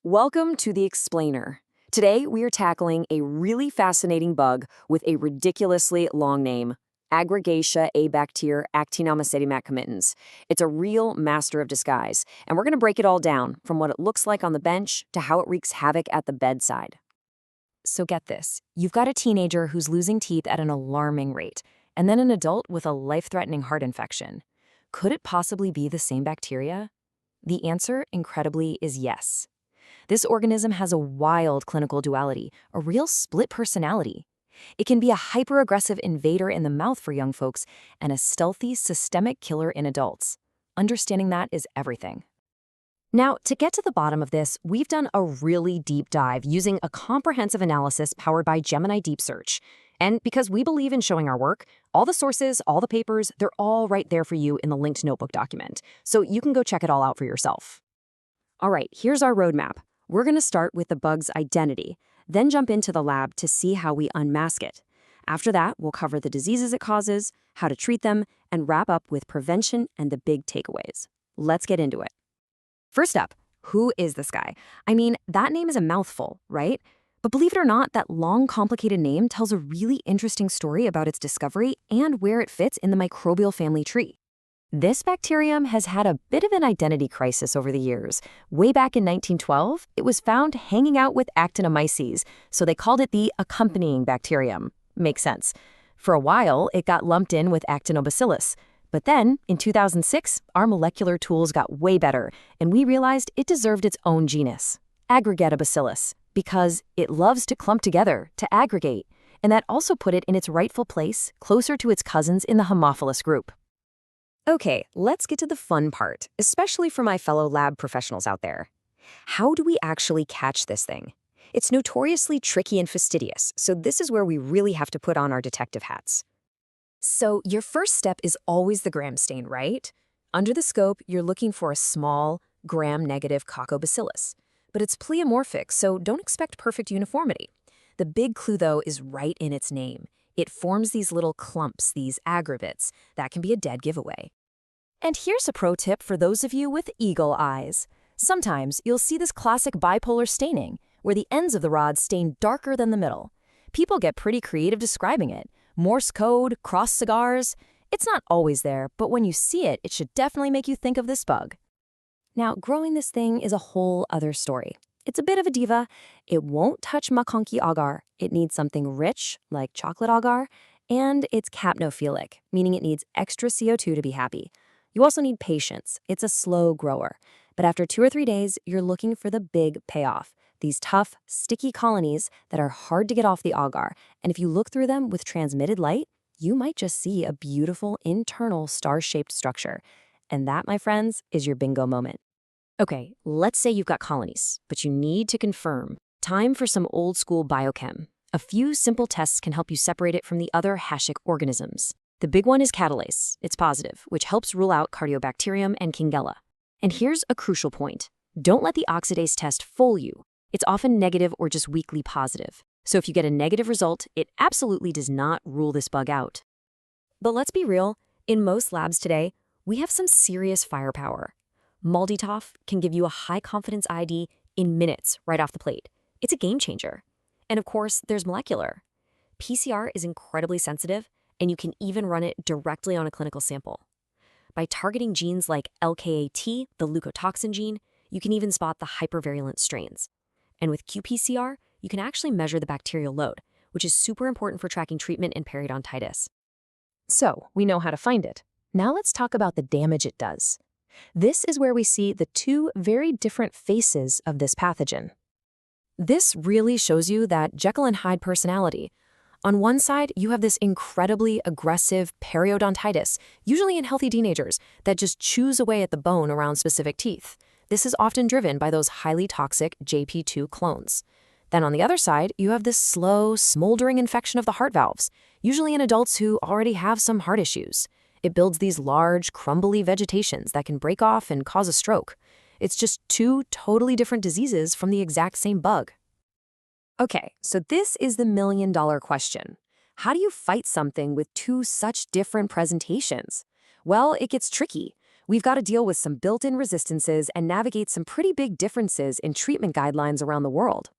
Welcome to the Explainer. Today, we are tackling a really fascinating bug with a ridiculously long name, Aggregatibacter actinomycetemcomitans. It's a real master of disguise, and we're going to break it all down from what it looks like on the bench to how it wreaks havoc at the bedside. So get this, you've got a teenager who's losing teeth at an alarming rate, and then an adult with a life-threatening heart infection. Could it possibly be the same bacteria? The answer, incredibly, is yes. This organism has a wild clinical duality, a real split personality. It can be a hyper-aggressive invader in the mouth for young folks and a stealthy systemic killer in adults. Understanding that is everything. Now, to get to the bottom of this, we've done a really deep dive using a comprehensive analysis powered by Gemini Deep Search. And because we believe in showing our work, all the sources, all the papers, they're all right there for you in the linked notebook document. So you can go check it all out for yourself. All right, here's our roadmap. We're going to start with the bug's identity, then jump into the lab to see how we unmask it. After that, we'll cover the diseases it causes, how to treat them, and wrap up with prevention and the big takeaways. Let's get into it. First up, who is this guy? I mean, that name is a mouthful, right? But believe it or not, that long, complicated name tells a really interesting story about its discovery and where it fits in the microbial family tree. This bacterium has had a bit of an identity crisis over the years. Way back in 1912, it was found hanging out with actinomyces, so they called it the accompanying bacterium. Makes sense. For a while, it got lumped in with actinobacillus. But then, in 2006, our molecular tools got way better, and we realized it deserved its own genus, Aggregatibacillus, because it loves to clump together, to aggregate, and that also put it in its rightful place, closer to its cousins in the Haemophilus group. Okay, let's get to the fun part, especially for my fellow lab professionals out there. How do we actually catch this thing? It's notoriously tricky and fastidious, so this is where we really have to put on our detective hats. So your first step is always the gram stain, right? Under the scope, you're looking for a small, gram-negative coccobacillus. But it's pleomorphic, so don't expect perfect uniformity. The big clue, though, is right in its name. It forms these little clumps, these aggregates. That can be a dead giveaway. And here's a pro tip for those of you with eagle eyes. Sometimes you'll see this classic bipolar staining, where the ends of the rods stain darker than the middle. People get pretty creative describing it. Morse code, cross cigars. It's not always there, but when you see it, it should definitely make you think of this bug. Now, growing this thing is a whole other story. It's a bit of a diva. It won't touch makonki agar. It needs something rich, like chocolate agar, and it's capnophilic, meaning it needs extra CO2 to be happy. You also need patience. It's a slow grower. But after 2 or 3 days, you're looking for the big payoff. These tough, sticky colonies that are hard to get off the agar. And if you look through them with transmitted light, you might just see a beautiful internal star-shaped structure. And that, my friends, is your bingo moment. Okay, let's say you've got colonies, but you need to confirm. Time for some old-school biochem. A few simple tests can help you separate it from the other Hashic organisms. The big one is catalase. It's positive, which helps rule out Cardiobacterium and Kingella. And here's a crucial point. Don't let the oxidase test fool you. It's often negative or just weakly positive. So if you get a negative result, it absolutely does not rule this bug out. But let's be real, in most labs today, we have some serious firepower. MALDI-TOF can give you a high-confidence ID in minutes right off the plate. It's a game changer. And of course, there's molecular. PCR is incredibly sensitive, and you can even run it directly on a clinical sample. By targeting genes like LKAT, the leukotoxin gene, you can even spot the hypervirulent strains. And with qPCR, you can actually measure the bacterial load, which is super important for tracking treatment in periodontitis. So, we know how to find it. Now let's talk about the damage it does. This is where we see the two very different faces of this pathogen. This really shows you that Jekyll and Hyde personality. On one side, you have this incredibly aggressive periodontitis, usually in healthy teenagers, that just chews away at the bone around specific teeth. This is often driven by those highly toxic JP2 clones. Then on the other side, you have this slow, smoldering infection of the heart valves, usually in adults who already have some heart issues. It builds these large, crumbly vegetations that can break off and cause a stroke. It's just two totally different diseases from the exact same bug. Okay, so this is the million-dollar question. How do you fight something with two such different presentations? Well, it gets tricky. we've got to deal with some built-in resistances and navigate some pretty big differences in treatment guidelines around the world.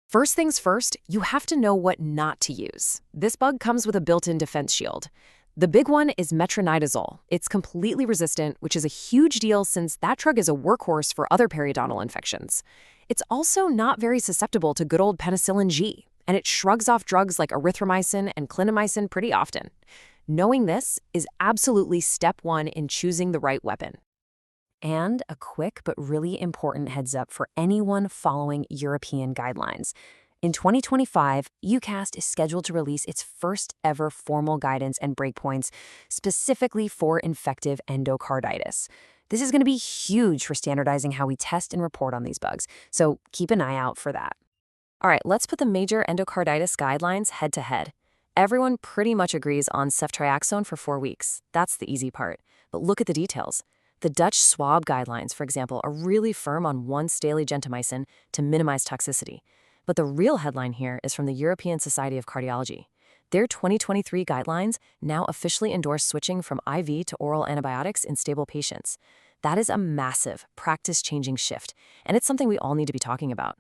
First things first, you have to know what not to use. This bug comes with a built-in defense shield. The big one is Metronidazole. It's completely resistant, which is a huge deal since that drug is a workhorse for other periodontal infections. It's also not very susceptible to good old penicillin G, and it shrugs off drugs like erythromycin and clindamycin pretty often. Knowing this is absolutely step one in choosing the right weapon. And a quick but really important heads up for anyone following European guidelines. In 2025, UCAST is scheduled to release its first ever formal guidance and breakpoints specifically for infective endocarditis. This is going to be huge for standardizing how we test and report on these bugs, so keep an eye out for that. All right, let's put the major endocarditis guidelines head to head. Everyone pretty much agrees on ceftriaxone for 4 weeks. That's the easy part. But look at the details. The Dutch swab guidelines, for example, are really firm on once daily gentamicin to minimize toxicity. But the real headline here is from the European Society of Cardiology. Their 2023 guidelines now officially endorse switching from IV to oral antibiotics in stable patients. That is a massive, practice-changing shift, and it's something we all need to be talking about.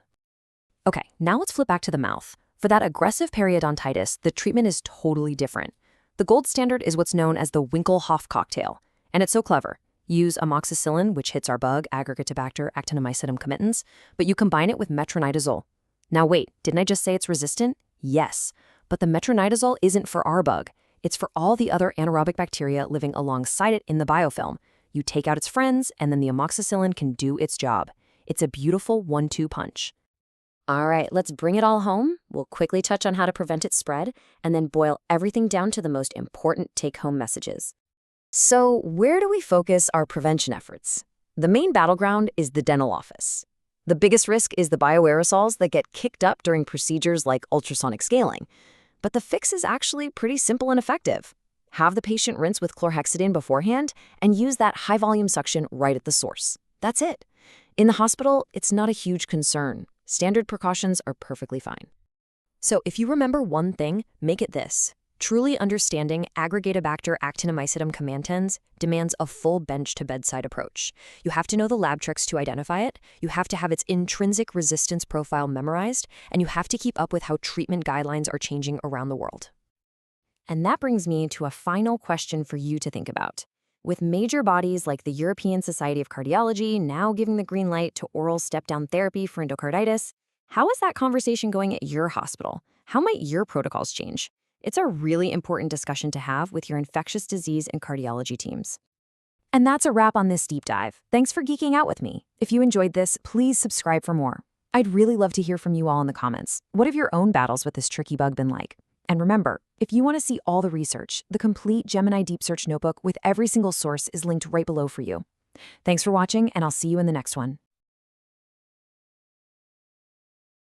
Okay, now let's flip back to the mouth. For that aggressive periodontitis, the treatment is totally different. The gold standard is what's known as the Winkelhoff cocktail, and it's so clever. Use Amoxicillin, which hits our bug, Aggregatibacter, actinomycetemcomitans, but you combine it with Metronidazole. Now wait, didn't I just say it's resistant? Yes, but the Metronidazole isn't for our bug. It's for all the other anaerobic bacteria living alongside it in the biofilm. You take out its friends, and then the amoxicillin can do its job. It's a beautiful 1-2 punch. All right, let's bring it all home. We'll quickly touch on how to prevent its spread, and then boil everything down to the most important take-home messages. So where do we focus our prevention efforts? The main battleground is the dental office. The biggest risk is the bioaerosols that get kicked up during procedures like ultrasonic scaling. But the fix is actually pretty simple and effective. Have the patient rinse with chlorhexidine beforehand and use that high-volume suction right at the source. That's it. In the hospital, it's not a huge concern. Standard precautions are perfectly fine. So if you remember one thing, make it this. Truly understanding Aggregatibacter actinomycetemcomitans demands a full bench-to-bedside approach. You have to know the lab tricks to identify it, you have to have its intrinsic resistance profile memorized, and you have to keep up with how treatment guidelines are changing around the world. And that brings me to a final question for you to think about. With major bodies like the European Society of Cardiology now giving the green light to oral step-down therapy for endocarditis, how is that conversation going at your hospital? How might your protocols change? It's a really important discussion to have with your infectious disease and cardiology teams. And that's a wrap on this deep dive. Thanks for geeking out with me. If you enjoyed this, please subscribe for more. I'd really love to hear from you all in the comments. What have your own battles with this tricky bug been like? And remember, if you want to see all the research, the complete Gemini Deep Search Notebook with every single source is linked right below for you. Thanks for watching, and I'll see you in the next one.